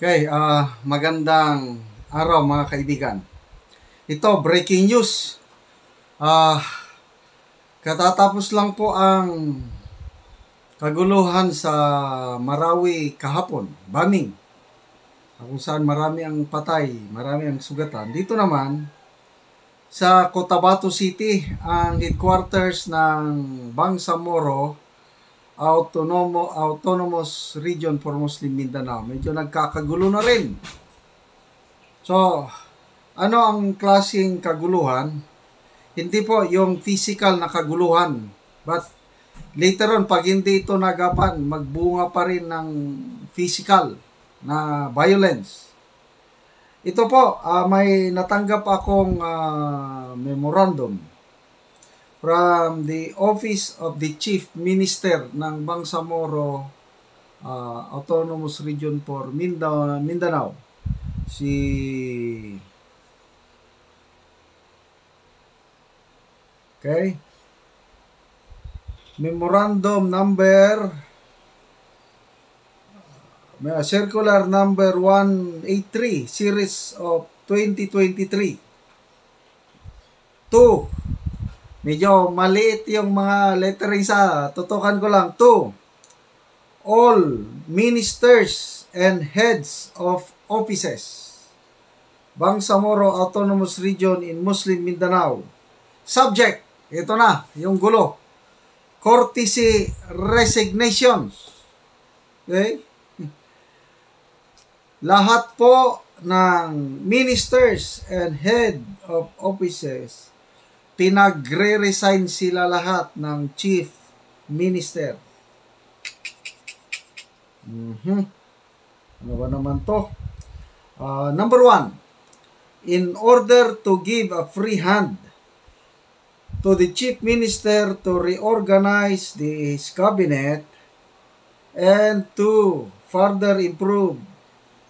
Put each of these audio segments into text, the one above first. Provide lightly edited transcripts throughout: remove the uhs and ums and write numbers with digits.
Okay, magandang araw mga kaibigan. Ito, breaking news. Ah, katatapos lang po ang kaguluhan sa Marawi kahapon, bombing. Kung saan marami ang patay, marami ang sugatan. Dito naman, sa Cotabato City, ang headquarters ng Bangsamoro Autonomous Region for Muslim Mindanao. Medyo nagkakagulo na rin. So, ano ang klaseng kaguluhan? Hindi po yung physical na kaguluhan. But later on, pag hindi ito nagapan, magbunga pa rin ng physical na violence. Ito po, may natanggap akong memorandum from the Office of the Chief Minister ng Bangsamoro Autonomous Region for Mindanao. Memorandum number circular number 183 series of 2023. 2. Medyo maliit yung mga lettering sa tutukan ko lang. 2. All ministers and heads of offices, Bangsamoro Autonomous Region in Muslim Mindanao. Subject, ito na, yung gulo. Courtesy resignations. Okay? Lahat po ng ministers and head of offices, pinagre-resign sila lahat ng chief minister. Ano ba naman to? Number 1, in order to give a free hand to the chief minister to reorganize his cabinet and to further improve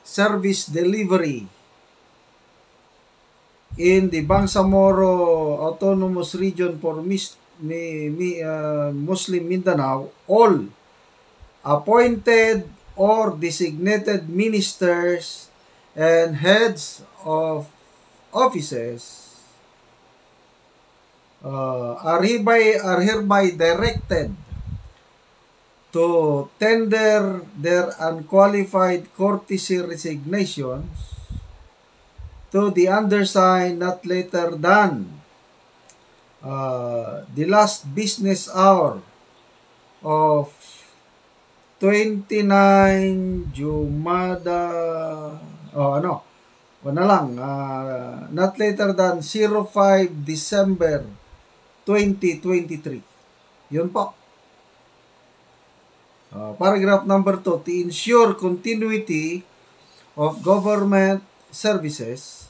service delivery in the Bangsamoro Autonomous Region for Muslim Mindanao, all appointed or designated ministers and heads of offices are hereby directed to tender their unqualified courtesy resignations to the undersigned not later than the last business hour of 29 Jumada not later than 05 December 2023. Yun po. Paragraph number 2, to ensure continuity of government services,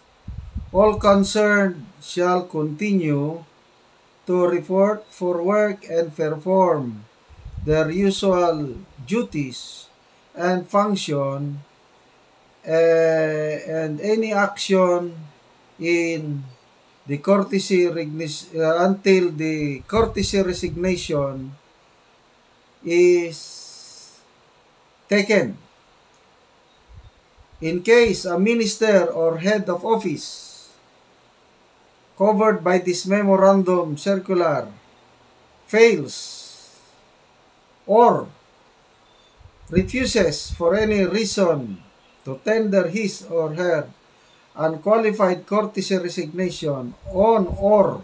all concerned shall continue to report for work and perform their usual duties and function, and any action in the courtesy until the courtesy resignation is taken. In case a minister or head of office covered by this memorandum circular fails or refuses for any reason to tender his or her unqualified courtesy resignation on or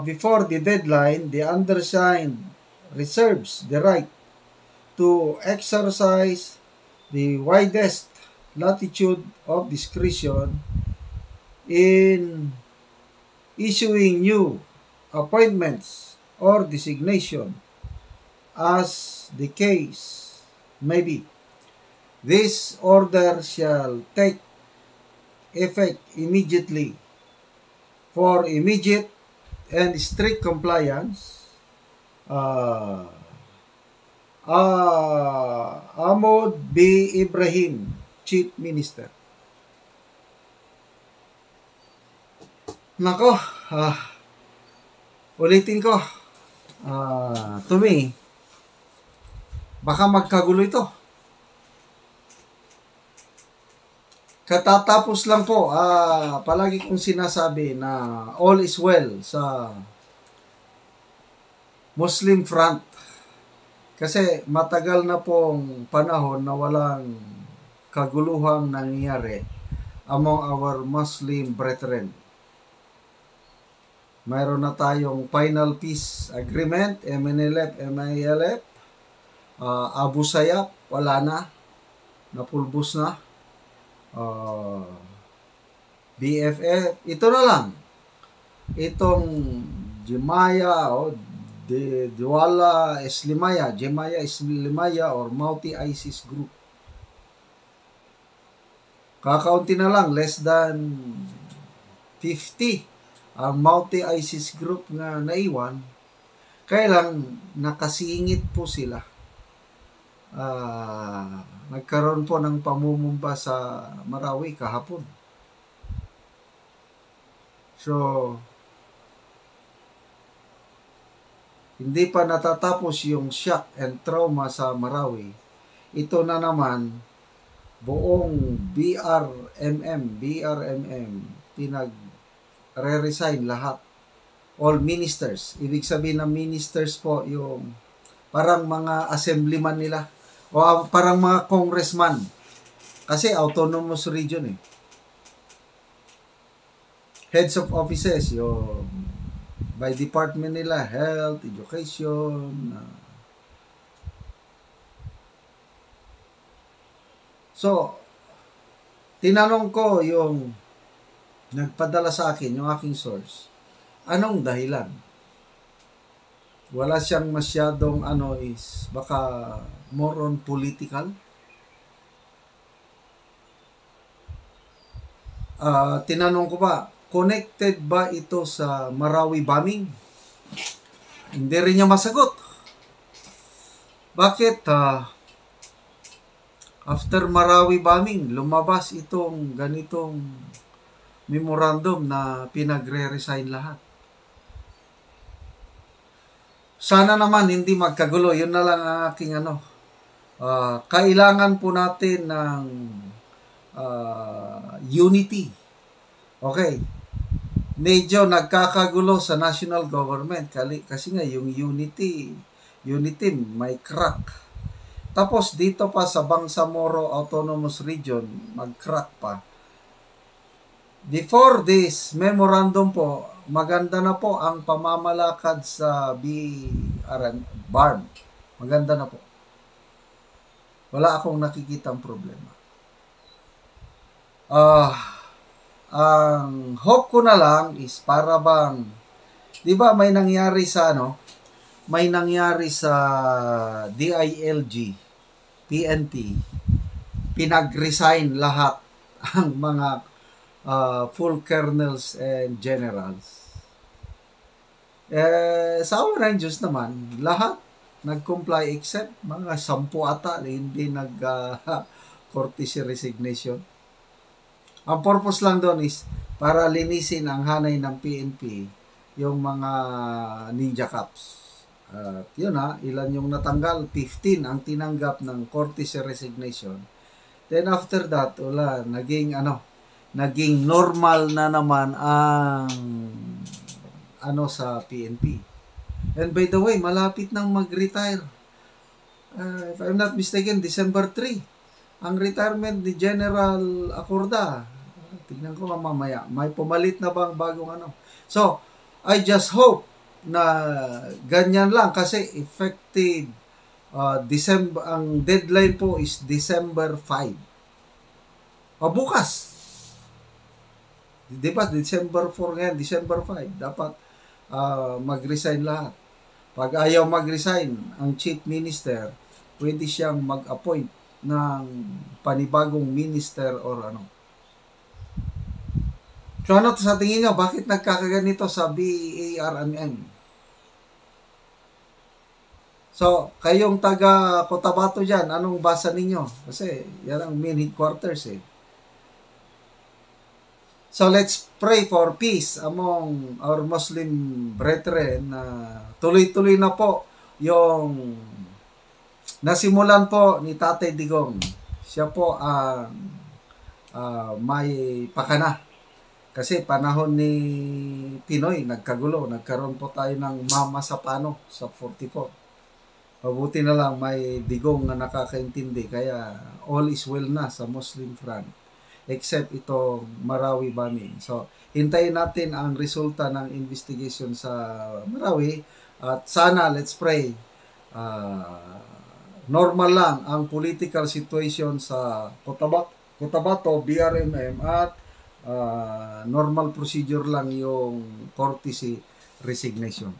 before the deadline, the undersigned reserves the right to exercise the widest latitude of discretion in issuing new appointments or designation as the case may be. This order shall take effect immediately. For immediate and strict compliance, Ahmad B. Ibrahim, Chief Minister. Nako, ulitin ko. To me, baka magkagulo ito. Katatapos lang po, palagi kong sinasabi na all is well sa Muslim front. Kasi matagal na pong panahon na walang kaguluhang nangyayari among our Muslim brethren. Mayroon na tayong final peace agreement, MNLF, MILF, Abu Sayyaf, wala na, napulbos na. BFF, ito na lang. Itong Jemaya o Diwala Islimaya, Jemaya Islimaya or Multi ISIS group. Kakaunti na lang, less than 50 ang Multi ISIS group na naiwan. Kaya lang nakasingit po sila. Nagkaroon po ng pamumumpa sa Marawi kahapon. So, hindi pa natatapos yung shock and trauma sa Marawi. Ito na naman, buong BRMM, pinag-re-resign lahat. All ministers. Ibig sabihin ng ministers po yung parang mga assemblyman nila. O parang mga congressman. Kasi autonomous region eh. Heads of offices, yung by department nila, health, education. So, tinanong ko yung nagpadala sa akin, yung aking source, anong dahilan? Wala siyang masyadong is baka more on political. Tinanong ko ba, connected ba ito sa Marawi bombing? Hindi rin niya masagot. Bakit after Marawi bombing, lumabas itong ganitong memorandum na pinagre-resign lahat? Sana naman hindi magkagulo. Yun na lang ang aking kailangan po natin ng unity. Okay. Medyo nagkakagulo sa national government kasi nga yung unity may crack. Tapos dito pa sa Bangsamoro Autonomous Region, mag-crack pa. Before this memorandum po, maganda na po ang pamamalakad sa BRM. Maganda na po. Wala akong nakikitang problema. Ang hope ko na lang is para bang, di ba may nangyari sa DILG, PNP, pinag-resign lahat ang mga full colonels and generals. Sa awa ng Diyos naman, lahat nag-comply except mga 10 ata hindi courtesy resignation. Ang purpose lang doon is para linisin ang hanay ng PNP yung mga ninja cops. Yun ilan yung natanggal? 15 ang tinanggap ng courtesy resignation. Then after that, wala, naging normal na naman ang sa PNP. And by the way, malapit nang mag-retire. If I'm not mistaken, December 3. Ang retirement ni General Acorda. Tignan ko mamaya. May pumalit na bang bagong So, I just hope na ganyan lang kasi effective December, ang deadline po is December 5. Bukas. Di ba? December 4 ngayon, December 5. Dapat mag-resign lahat. Pag ayaw mag-resign, ang chief minister, pwede siyang mag-appoint ng panibagong minister or So sa tingin nyo, bakit nagkakaganito sa BARMM? So, kayong taga Cotabato dyan, anong basa ninyo? Kasi yan ang main headquarters eh. So let's pray for peace among our Muslim brethren na tuloy-tuloy na po yung nasimulan po ni Tatay Digong. Siya po ang may pakana. Kasi panahon ni Pinoy, nagkagulo. Nagkaroon po tayo ng Mama Sapano sa 44. Mabuti na lang may digong na nakakaintindi. Kaya all is well na sa Muslim front. Except itong Marawi bombing. So, hintayin natin ang resulta ng investigation sa Marawi. At sana, let's pray, normal lang ang political situation sa Cotabato, BRMM at normal procedure lang yung courtesy resignation.